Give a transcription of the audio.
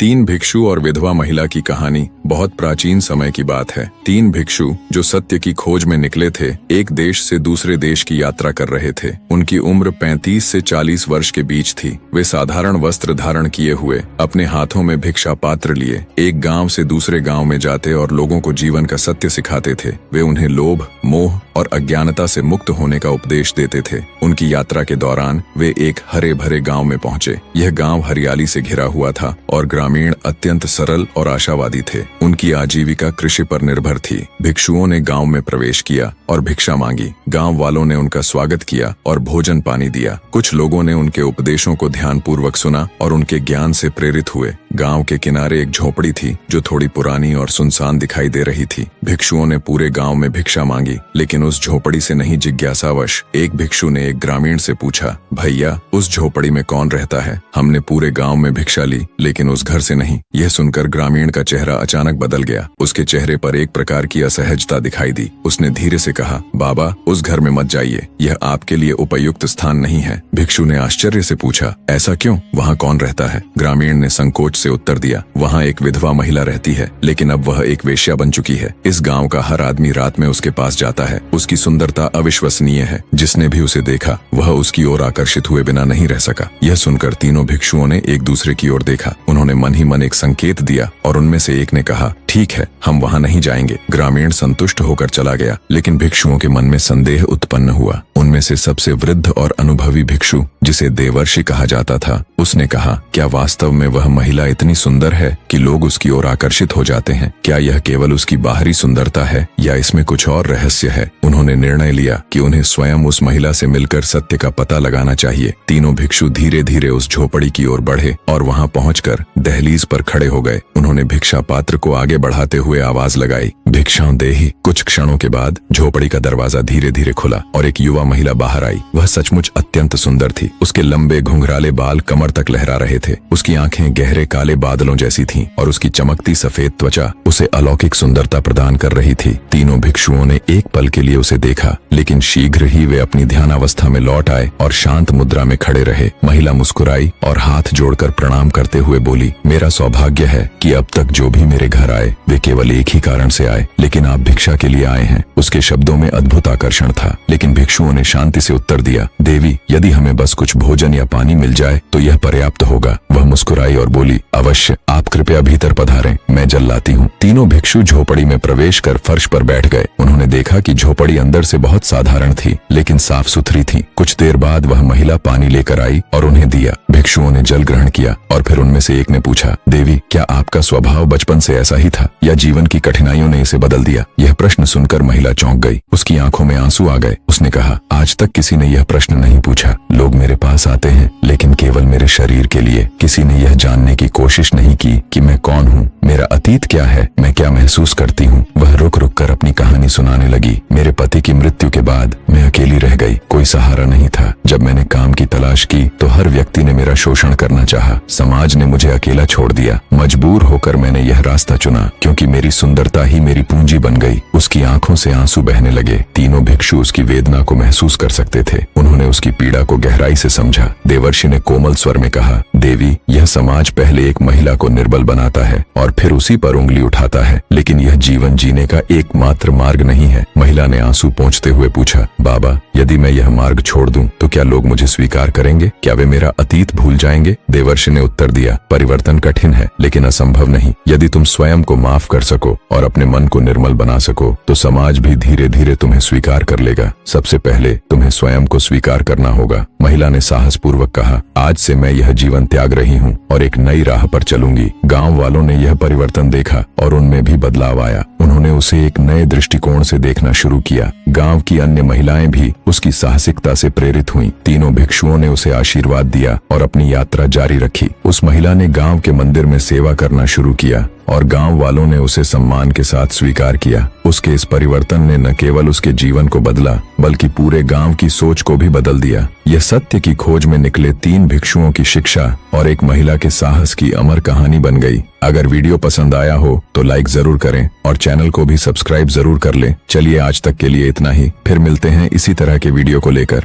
तीन भिक्षु और विधवा महिला की कहानी बहुत प्राचीन समय की बात है। तीन भिक्षु जो सत्य की खोज में निकले थे, एक देश से दूसरे देश की यात्रा कर रहे थे। उनकी उम्र 35 से 40 वर्ष के बीच थी। वे साधारण वस्त्र धारण किए हुए, अपने हाथों में भिक्षा पात्र लिए एक गांव से दूसरे गांव में जाते और लोगों को जीवन का सत्य सिखाते थे। वे उन्हें लोभ, मोह और अज्ञानता से मुक्त होने का उपदेश देते थे। उनकी यात्रा के दौरान वे एक हरे भरे गांव में पहुंचे। यह गांव हरियाली से घिरा हुआ था और ग्रामीण अत्यंत सरल और आशावादी थे। उनकी आजीविका कृषि पर निर्भर थी। भिक्षुओं ने गांव में प्रवेश किया और भिक्षा मांगी। गांव वालों ने उनका स्वागत किया और भोजन पानी दिया। कुछ लोगों ने उनके उपदेशों को ध्यानपूर्वक सुना और उनके ज्ञान से प्रेरित हुए। गांव के किनारे एक झोपड़ी थी जो थोड़ी पुरानी और सुनसान दिखाई दे रही थी। भिक्षुओं ने पूरे गांव में भिक्षा मांगी, लेकिन उस झोपड़ी से नहीं। जिज्ञासावश एक भिक्षु ने एक ग्रामीण से पूछा, भैया, उस झोपड़ी में कौन रहता है? हमने पूरे गांव में भिक्षा ली, लेकिन उस घर से नहीं। यह सुनकर ग्रामीण का चेहरा अचानक बदल गया। उसके चेहरे पर एक प्रकार की असहजता दिखाई दी। उसने धीरे से कहा, बाबा, उस घर में मत जाइए, यह आपके लिए उपयुक्त स्थान नहीं है। भिक्षु ने आश्चर्य से पूछा, ऐसा क्यों? वहाँ कौन रहता है? ग्रामीण ने संकोच से उत्तर दिया, वहाँ एक विधवा महिला रहती है, लेकिन अब वह एक वेश्या बन चुकी है। इस गांव का हर आदमी रात में उसके पास जाता है। उसकी सुंदरता अविश्वसनीय है। जिसने भी उसे देखा वह उसकी ओर आकर्षित हुए बिना नहीं रह सका। यह सुनकर तीनों भिक्षुओं ने एक दूसरे की ओर देखा। उन्होंने मन ही मन एक संकेत दिया और उनमें से एक ने कहा, ठीक है, हम वहाँ नहीं जाएंगे। ग्रामीण संतुष्ट होकर चला गया, लेकिन भिक्षुओं के मन में संदेह उत्पन्न हुआ। उनमें से सबसे वृद्ध और अनुभवी भिक्षु, जिसे देवर्षि कहा जाता था, उसने कहा, क्या वास्तव में वह महिला इतनी सुंदर है कि लोग उसकी ओर आकर्षित हो जाते हैं? क्या यह केवल उसकी बाहरी सुंदरता है या इसमें कुछ और रहस्य है? उन्होंने निर्णय लिया कि उन्हें स्वयं उस महिला से मिलकर सत्य का पता लगाना चाहिए। तीनों भिक्षु धीरे धीरे उस झोपड़ी की ओर बढ़े और वहां पहुंचकर दहलीज पर खड़े हो गए। उन्होंने भिक्षा पात्र को आगे बढ़ाते हुए आवाज लगाई, भिक्षां देहि। कुछ क्षणों के बाद झोपड़ी का दरवाजा धीरे धीरे खुला और एक युवा महिला बाहर आई। वह सचमुच अत्यंत सुंदर थी। उसके लंबे घुंघराले बाल कमर तक लहरा रहे थे। उसकी आंखें गहरे काले बादलों जैसी थीं और उसकी चमकती सफेद त्वचा उसे अलौकिक सुंदरता प्रदान कर रही थी। तीनों भिक्षुओं ने एक पल के लिए उसे देखा, लेकिन शीघ्र ही वे अपनी ध्यानावस्था में लौट आए और शांत मुद्रा में खड़े रहे। महिला मुस्कुराई और हाथ जोड़कर प्रणाम करते हुए बोली, मेरा सौभाग्य है कि अब तक जो भी मेरे घर आए वे केवल एक ही कारण से आए, लेकिन आप भिक्षा के लिए आए हैं। उसके शब्दों में अद्भुत आकर्षण था, लेकिन भिक्षुओं ने शांति से उत्तर दिया, देवी, यदि हमें बस कुछ भोजन या पानी मिल जाए तो यह पर्याप्त होगा। वह मुस्कुराई और बोली, अवश्य, आप कृपया भीतर पधारें, मैं जल लाती हूँ। तीनों भिक्षु झोपड़ी में प्रवेश कर फर्श पर बैठ गए। उन्होंने देखा कि झोपड़ी अंदर से बहुत साधारण थी, लेकिन साफ सुथरी थी। कुछ देर बाद वह महिला पानी लेकर आई और उन्हें दिया। भिक्षुओं ने जल ग्रहण किया और फिर उनमें से एक ने पूछा, देवी, क्या आपका स्वभाव बचपन से ऐसा ही था या जीवन की कठिनाइयों ने इसे बदल दिया? यह प्रश्न सुनकर महिला चौंक गई। उसकी आंखों में आंसू आ गए। उसने कहा, आज तक किसी ने यह प्रश्न नहीं पूछा। लोग मेरे पास आते हैं, लेकिन केवल मेरे शरीर के लिए। किसी ने यह जानने की कोशिश नहीं की कि मैं कौन हूँ, मेरा अतीत क्या है, मैं क्या महसूस करती हूँ। वह रुक रुक कर अपनी कहानी सुनाने लगी। मेरे पति की मृत्यु के बाद मैं अकेली रह गई। कोई सहारा नहीं था। जब मैंने काम की तलाश की तो हर व्यक्ति ने मेरा शोषण करना चाहा। समाज ने मुझे अकेला छोड़ दिया। मजबूर होकर मैंने यह रास्ता चुना, क्योंकि मेरी सुंदरता ही मेरी पूंजी बन गई। उसकी आंखों से आंसू बहने लगे। तीनों भिक्षु उसकी वेदना को महसूस कर सकते थे। उन्होंने उसकी पीड़ा को गहराई से समझा। देवर्षि ने कोमल स्वर में कहा, देवी, यह समाज पहले एक महिला को निर्बल बनाता है और फिर उसी पर उंगली उठाता है, लेकिन यह जीवन जीने का एकमात्र मार्ग नहीं है। महिला ने आंसू पोंछते हुए पूछा, बाबा, यदि मैं यह मार्ग छोड़ दूं तो क्या लोग मुझे स्वीकार करेंगे? क्या वे मेरा अतीत भूल जाएंगे? देवर्षि ने उत्तर दिया, परिवर्तन कठिन है, लेकिन असंभव नहीं। यदि तुम स्वयं को माफ कर सको और अपने मन को निर्मल बना सको तो समाज भी धीरे धीरे तुम्हें स्वीकार कर लेगा। सबसे पहले तुम्हें स्वयं को स्वीकार करना होगा। महिला ने साहसपूर्वक कहा, आज से मैं यह जीवन त्याग रही हूँ और एक नई राह पर चलूंगी। गांव वालों ने यह परिवर्तन देखा और उनमें भी बदलाव आया। उन्होंने उसे एक नए दृष्टिकोण से देखना शुरू किया। गांव की अन्य महिलाएं भी उसकी साहसिकता से प्रेरित हुईं। तीनों भिक्षुओं ने उसे आशीर्वाद दिया और अपनी यात्रा जारी रखी। उस महिला ने गांव के मंदिर में सेवा करना शुरू किया और गांव वालों ने उसे सम्मान के साथ स्वीकार किया। उसके इस परिवर्तन ने न केवल उसके जीवन को बदला, बल्कि पूरे गांव की सोच को भी बदल दिया। यह सत्य की खोज में निकले तीन भिक्षुओं की शिक्षा और एक महिला के साहस की अमर कहानी बन गई। अगर वीडियो पसंद आया हो तो लाइक जरूर करें और चैनल को भी सब्सक्राइब जरूर कर लें। चलिए, आज तक के लिए इतना ही। फिर मिलते हैं इसी तरह के वीडियो को लेकर।